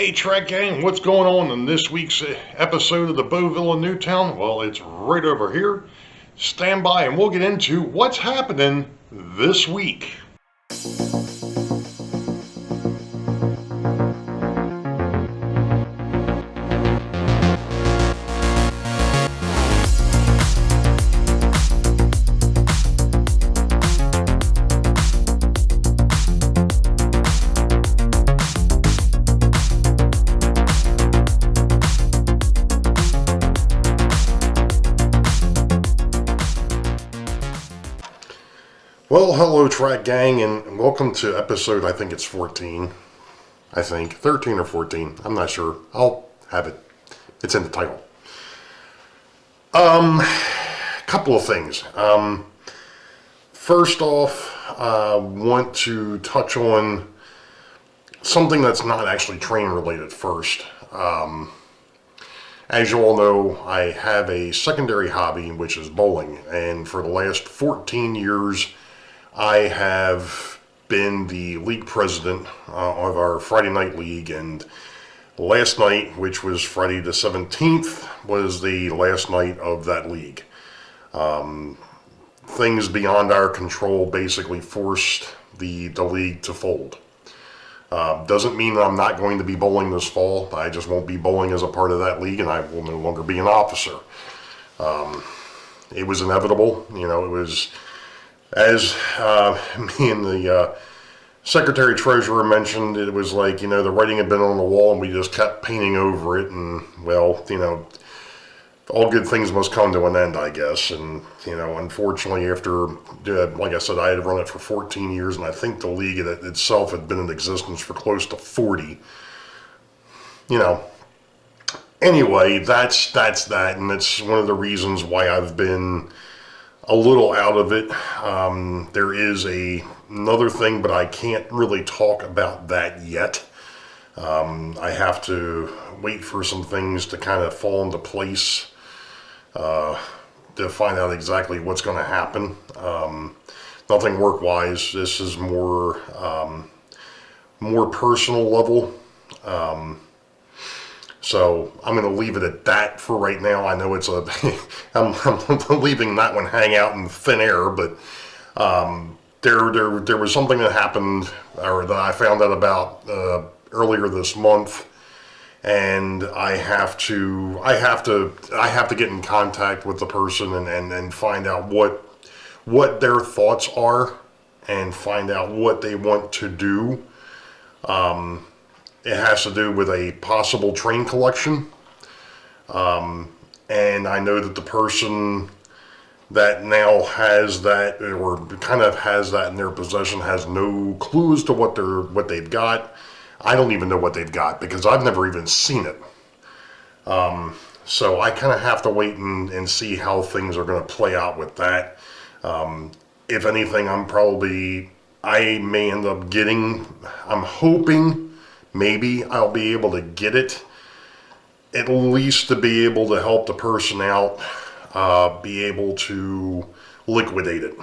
Hey Track Gang, what's going on in this week's episode of the Boeville in Newtown? Well, it's right over here. Stand by and we'll get into what's happening this week. Well, hello Track Gang, and welcome to episode, I think it's 14. 13 or 14. I'm not sure. I'll have it. It's in the title. Couple of things. First off, I want to touch on something that's not actually train related first. As you all know, I have a secondary hobby, which is bowling, and for the last 14 years, I have been the league president of our Friday night league, and last night, which was Friday the 17th, was the last night of that league. Things beyond our control basically forced the league to fold. Doesn't mean that I'm not going to be bowling this fall. I just won't be bowling as a part of that league, and I will no longer be an officer. It was inevitable. You know, it was... As me and the secretary-treasurer mentioned, it was like, you know, the writing had been on the wall and we just kept painting over it, and, well, you know, all good things must come to an end, I guess. And, you know, unfortunately, after, like I said, I had run it for 14 years, and I think the league itself had been in existence for close to 40. You know, anyway, that's that, and it's one of the reasons why I've been a little out of it. There is another thing, but I can't really talk about that yet. I have to wait for some things to kind of fall into place to find out exactly what's going to happen. Nothing work-wise. This is more personal level. So I'm going to leave it at that for right now. I know it's I'm leaving that one hang out in thin air, but there was something that happened, or that I found out about earlier this month, and I have to get in contact with the person and find out what their thoughts are and find out what they want to do. It has to do with a possible train collection. And I know that the person that now has that, or kind of has that in their possession, has no clue as to what they've got. I don't even know what they've got because I've never even seen it. So I kind of have to wait and see how things are going to play out with that. If anything, I may end up getting, I'm hoping, maybe I'll be able to get it, at least to be able to help the person out, be able to liquidate it.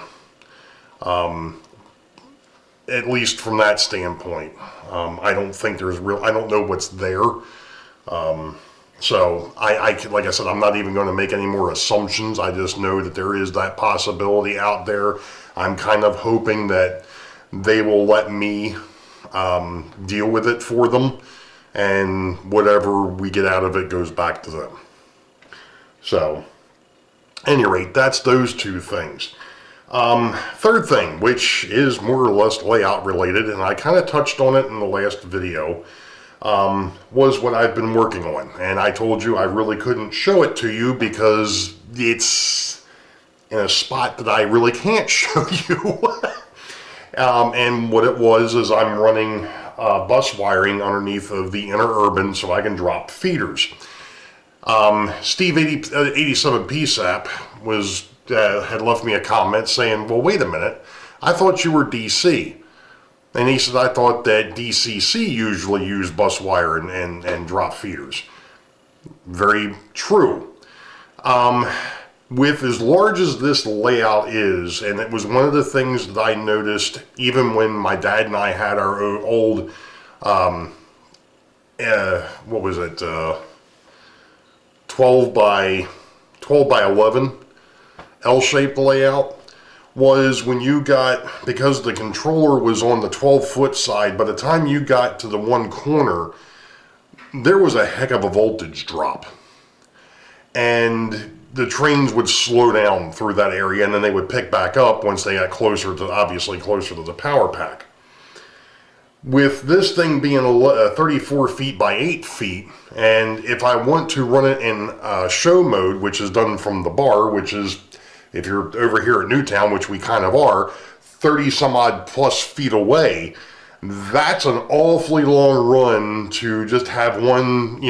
At least from that standpoint. I don't think I don't know what's there. So like I said, I'm not even going to make any more assumptions. I just know that there is that possibility out there. I'm kind of hoping that they will let me deal with it for them, and whatever we get out of it goes back to them. So, at any rate, that's those two things. Third thing, which is more or less layout related, and I kind of touched on it in the last video, was what I've been working on. And I told you I really couldn't show it to you because it's in a spot that I really can't show you. And what it was is I'm running bus wiring underneath of the interurban so I can drop feeders. Steve 87 PSAP had left me a comment saying, well, wait a minute, I thought you were DC. And he said, I thought that DCC usually used bus wire and drop feeders. Very true. With as large as this layout is, and it was one of the things that I noticed even when my dad and I had our old what was it, 12 by 11 L-shaped layout, was when you got, because the controller was on the 12-foot side, by the time you got to the one corner, there was a heck of a voltage drop. And the trains would slow down through that area, and then they would pick back up once they got closer to, obviously closer to the power pack. With this thing being 34 feet by 8 feet, and if I want to run it in show mode, which is done from the bar, which is, if you're over here at Newtown, which we kind of are, 30 some odd plus feet away, that's an awfully long run to just have one,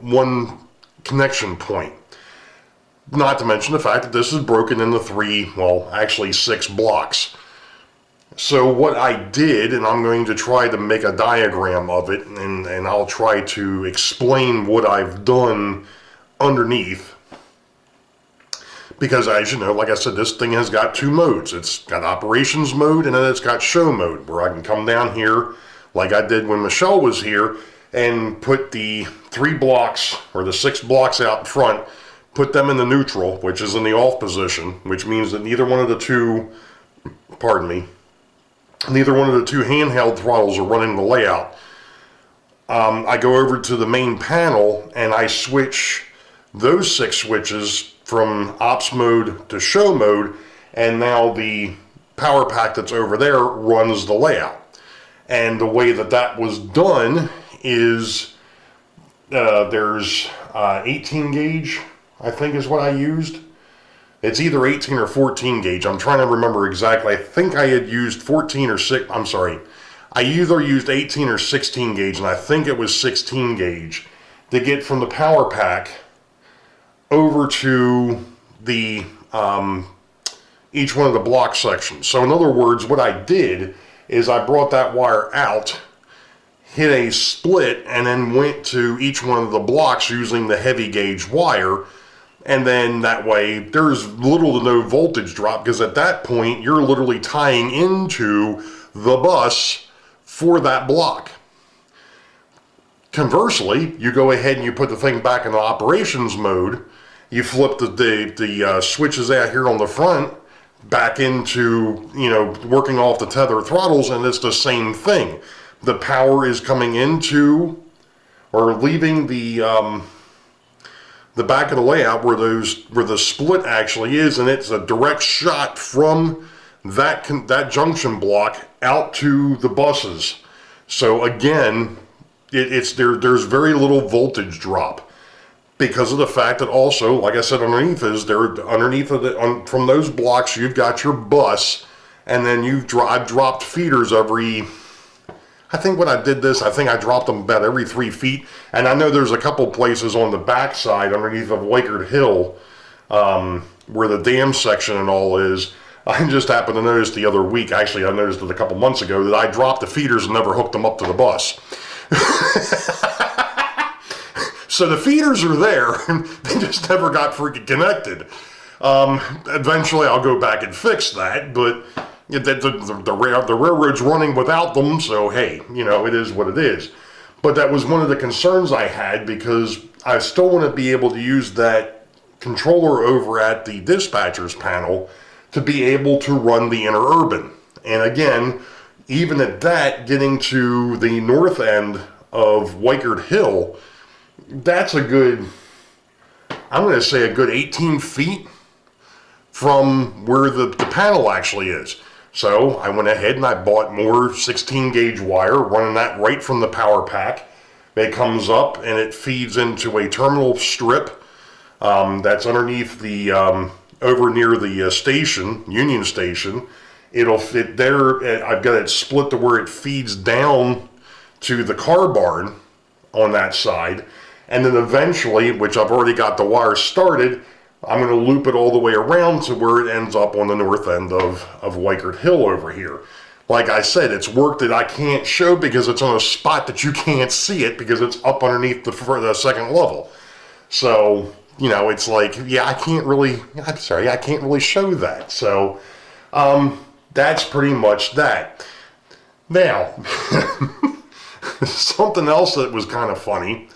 one connection point. Not to mention the fact that this is broken into 6 blocks. So what I did, and I'm going to try to make a diagram of it, and I'll try to explain what I've done underneath. Because as you know, like I said, this thing has got 2 modes. It's got operations mode, and then it's got show mode, where I can come down here, like I did when Michelle was here, and put the 3 blocks, or the 6 blocks out front, put them in the neutral, which is in the off position, which means that neither one of the two handheld throttles are running the layout. I go over to the main panel and I switch those 6 switches from ops mode to show mode, and now the power pack that's over there runs the layout. And the way that was done is there's 18 gauge, I think is what I used. It's either 18 or 14 gauge. I'm trying to remember exactly. I think I had used 14 or 6. I'm sorry. I either used 18 or 16 gauge, and I think it was 16 gauge to get from the power pack over to the each one of the block sections. So in other words, what I did is I brought that wire out, hit a split, and then went to each one of the blocks using the heavy gauge wire. And then that way there's little to no voltage drop, because at that point you're literally tying into the bus for that block. Conversely, you go ahead and you put the thing back in the operations mode. You flip the switches out here on the front back into, working off the tether throttles, and it's the same thing. The power is coming into or leaving the back of the layout where the split actually is, and it's a direct shot from that junction block out to the buses. So again, there's very little voltage drop, because of the fact that also, like I said, from those blocks you've got your bus, and then I've dropped feeders I think when I did this, I think I dropped them about every 3 feet. And I know there's a couple places on the backside underneath of Wakert Hill where the dam section and all is. I just happened to notice the other week, actually I noticed it a couple months ago, that I dropped the feeders and never hooked them up to the bus. So the feeders are there, and they just never got freaking connected. Eventually I'll go back and fix that, but the railroad's running without them, so hey, it is what it is. But that was one of the concerns I had, because I still want to be able to use that controller over at the dispatcher's panel to be able to run the interurban. And again, even at that, getting to the north end of Wakert Hill, that's a good 18 feet from where the panel actually is. So I went ahead and I bought more 16 gauge wire, running that right from the power pack. It comes up and it feeds into a terminal strip that's underneath the, over near the station, Union Station. It'll fit there. I've got it split to where it feeds down to the car barn on that side. And then eventually, which I've already got the wire started, I'm going to loop it all the way around to where it ends up on the north end of Wakert Hill over here. Like I said, it's work that I can't show because it's on a spot that you can't see it, because it's up underneath the second level. So, it's like, I can't really show that. So, that's pretty much that. Now, Something else that was kind of funny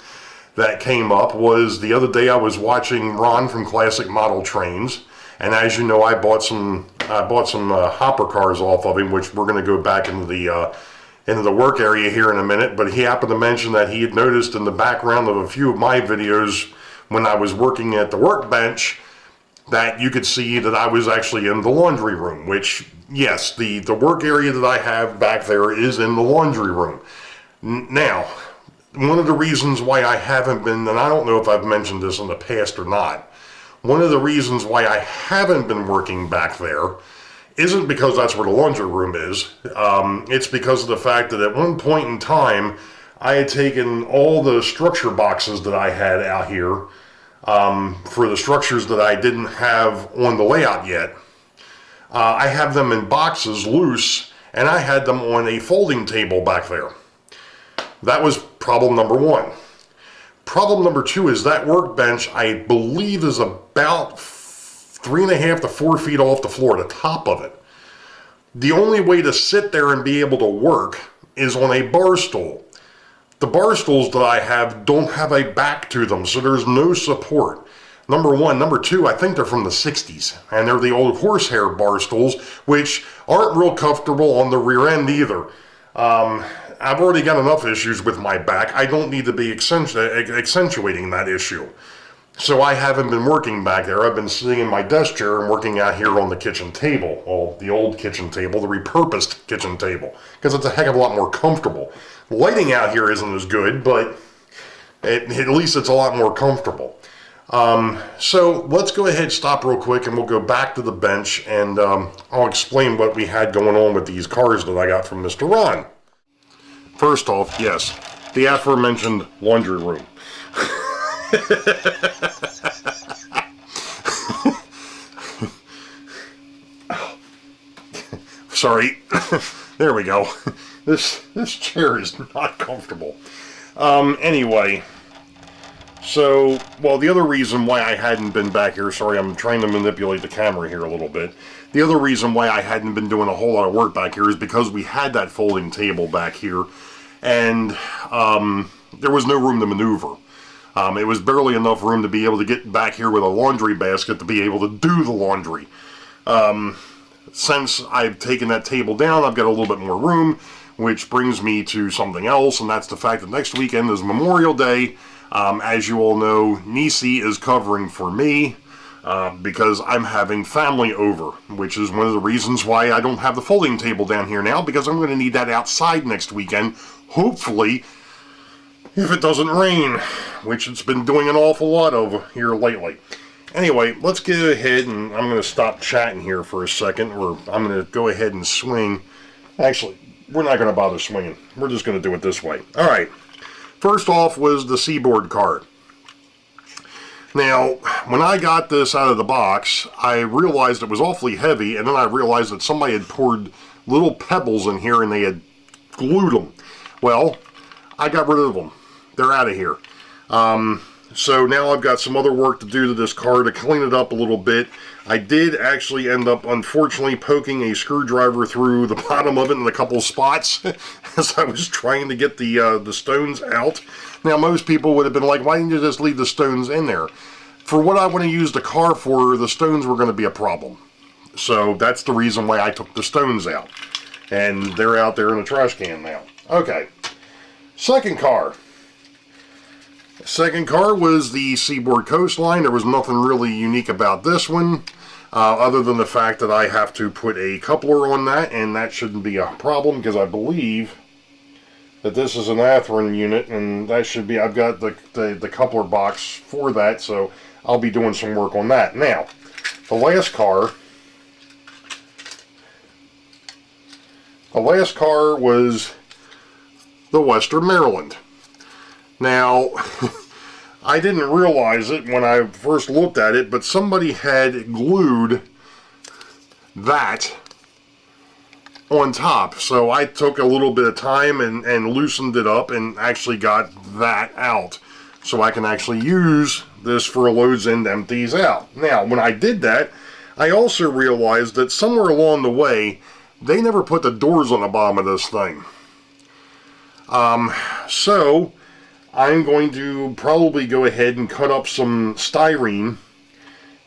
that came up was the other day I was watching Ron from Classic Model Trains, and as you know, I bought some hopper cars off of him, which we're going to go back into the work area here in a minute. But he happened to mention that he had noticed in the background of a few of my videos when I was working at the workbench that you could see that I was actually in the laundry room, which, yes, the work area that I have back there is in the laundry room. Now, one of the reasons why I haven't been, and I don't know if I've mentioned this in the past or not, one of the reasons why I haven't been working back there isn't because that's where the laundry room is. It's because of the fact that at one point in time, I had taken all the structure boxes that I had out here for the structures that I didn't have on the layout yet. I have them in boxes loose, and I had them on a folding table back there. That was problem number one. Problem number two is that workbench, I believe, is about 3.5 to 4 feet off the floor, the top of it. The only way to sit there and be able to work is on a bar stool. The bar stools that I have don't have a back to them, so there's no support. Number one. Number two, I think they're from the 60s, and they're the old horsehair bar stools, which aren't real comfortable on the rear end either. I've already got enough issues with my back. I don't need to be accentuating that issue. So I haven't been working back there. I've been sitting in my desk chair and working out here on the kitchen table. Well, the old kitchen table, the repurposed kitchen table, because it's a heck of a lot more comfortable. The lighting out here isn't as good, but at least it's a lot more comfortable. So let's go ahead, stop real quick, and we'll go back to the bench, and I'll explain what we had going on with these cars that I got from Mr. Ron. First off, yes, the aforementioned laundry room. Sorry. There we go. This chair is not comfortable. Anyway, so, well, the other reason why I hadn't been back here, sorry, I'm trying to manipulate the camera here a little bit. The other reason why I hadn't been doing a whole lot of work back here is because we had that folding table back here, and there was no room to maneuver. It was barely enough room to be able to get back here with a laundry basket to be able to do the laundry. Since I've taken that table down, I've got a little bit more room, which brings me to something else, and that's the fact that next weekend is Memorial Day. As you all know, Nisi is covering for me because I'm having family over, which is one of the reasons why I don't have the folding table down here now, because I'm going to need that outside next weekend, hopefully, if it doesn't rain, which it's been doing an awful lot of here lately. Anyway, let's go ahead, and I'm going to stop chatting here for a second, or I'm going to go ahead and swing. Actually, we're not going to bother swinging. We're just going to do it this way. All right. First off was the Seaboard card. Now, when I got this out of the box, I realized it was awfully heavy, and then I realized that somebody had poured little pebbles in here and they had glued them. Well, I got rid of them. They're out of here. So now I've got some other work to do to this car to clean it up a little bit. I did actually end up, unfortunately, poking a screwdriver through the bottom of it in a couple spots as I was trying to get the stones out. Now, most people would have been like, why didn't you just leave the stones in there? For what I want to use the car for, the stones were going to be a problem. So that's the reason why I took the stones out. And they're out there in the trash can now. Okay. Second car. Second car was the Seaboard Coastline. There was nothing really unique about this one, other than the fact that I have to put a coupler on that, and that shouldn't be a problem because I believe that this is an Atherin unit, and that should be, I've got the coupler box for that, so I'll be doing some work on that. Now, the last car was the Western Maryland. Now, I didn't realize it when I first looked at it, but somebody had glued that on top. So I took a little bit of time and loosened it up and actually got that out. So I can actually use this for loads and empties out. Now, when I did that, I also realized that somewhere along the way, they never put the doors on the bottom of this thing. So I'm going to probably go ahead and cut up some styrene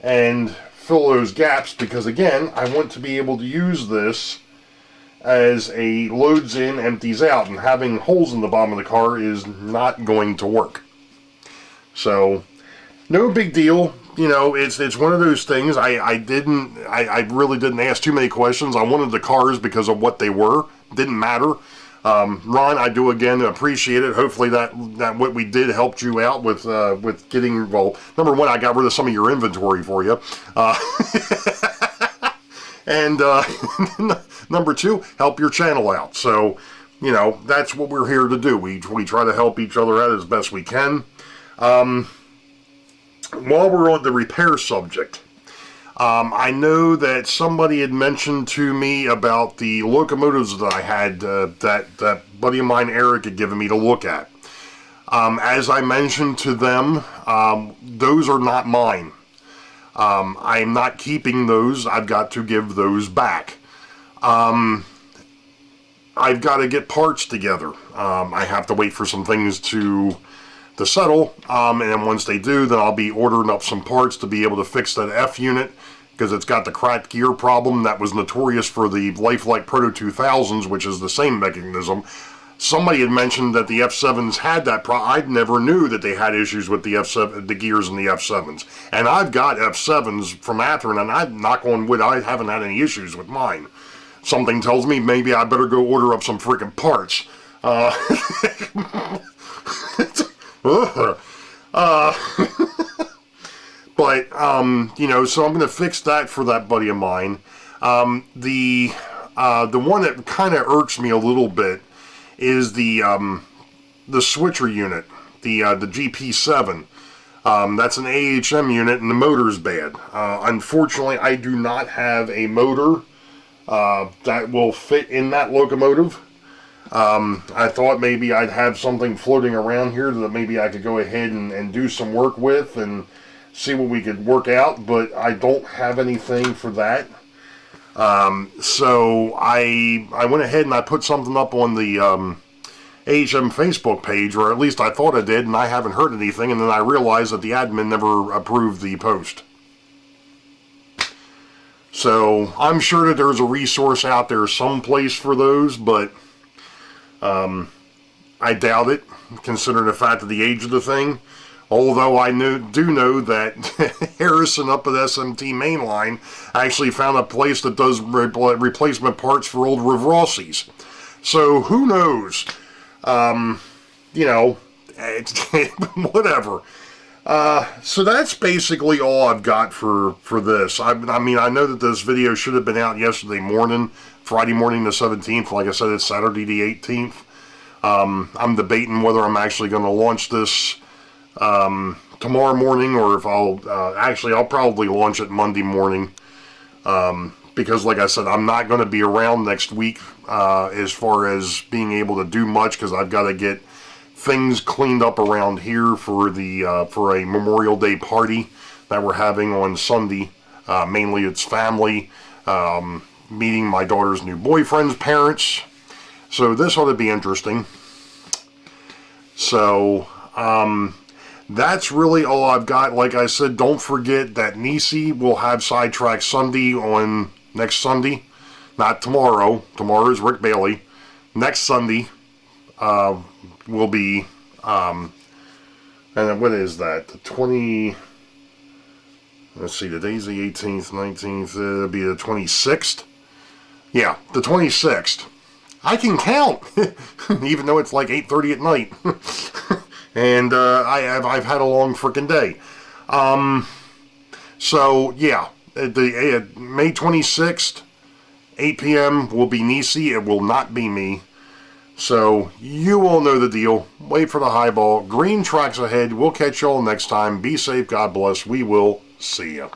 and fill those gaps, because again, I want to be able to use this as a loads in, empties out, and having holes in the bottom of the car is not going to work. So, no big deal. You know, it's one of those things. I really didn't ask too many questions. I wanted the cars because of what they were. Didn't matter. Ron, I do again appreciate it. Hopefully that what we did helped you out with getting, well, number one, I got rid of some of your inventory for you. And number two, help your channel out. So, you know, that's what we're here to do. We try to help each other out as best we can. While we're on the repair subject, I know that somebody had mentioned to me about the locomotives that I had, that buddy of mine, Eric, had given me to look at. As I mentioned to them, those are not mine. I'm not keeping those. I've got to give those back. I've got to get parts together. I have to wait for some things to settle, and then once they do, then I'll be ordering up some parts to be able to fix that F unit, because it's got the cracked gear problem that was notorious for the Lifelike Proto 2000s, which is the same mechanism. Somebody had mentioned that the F7s had that problem. I never knew that they had issues with the F7, the gears in the F7s. And I've got F7s from Athearn, and I, knock on wood, I haven't had any issues with mine. Something tells me maybe I better go order up some freaking parts. But, you know, so I'm going to fix that for that buddy of mine. The one that kind of irks me a little bit is the switcher unit, the GP7. That's an AHM unit, and the motor's bad. Unfortunately, I do not have a motor that will fit in that locomotive. I thought maybe I'd have something floating around here that maybe I could go ahead and do some work with and see what we could work out, but I don't have anything for that. So I went ahead and I put something up on the AHM Facebook page, or at least I thought I did, and I haven't heard anything, and then I realized that the admin never approved the post. So I'm sure that there's a resource out there someplace for those, but I doubt it, considering the fact of the age of the thing. Although I do know that Harrison up at SMT Mainline actually found a place that does replacement parts for old Rivrossis. So who knows? You know, whatever. So that's basically all I've got for this. I mean, I know that this video should have been out yesterday morning, Friday morning the 17th. Like I said, it's Saturday the 18th. I'm debating whether I'm actually going to launch this tomorrow morning, or if I'll probably launch it Monday morning, because like I said, I'm not going to be around next week as far as being able to do much, because I've got to get things cleaned up around here for the for a Memorial Day party that we're having on Sunday. Mainly it's family, meeting my daughter's new boyfriend's parents, so this ought to be interesting. So that's really all I've got. Like I said, don't forget that Nisi will have Sidetrack Sunday on next Sunday. Not tomorrow. Tomorrow is Rick Bailey. Next Sunday will be, and what is that? The 20, let's see, today's the 18th, 19th, it'll be the 26th. Yeah, the 26th. I can count, even though it's like 8:30 at night. And I've had a long freaking day. So yeah, the May 26th, 8 p.m. will be Nisi. It will not be me. So you all know the deal. Wait for the highball. Green tracks ahead. We'll catch y'all next time. Be safe. God bless. We will see ya.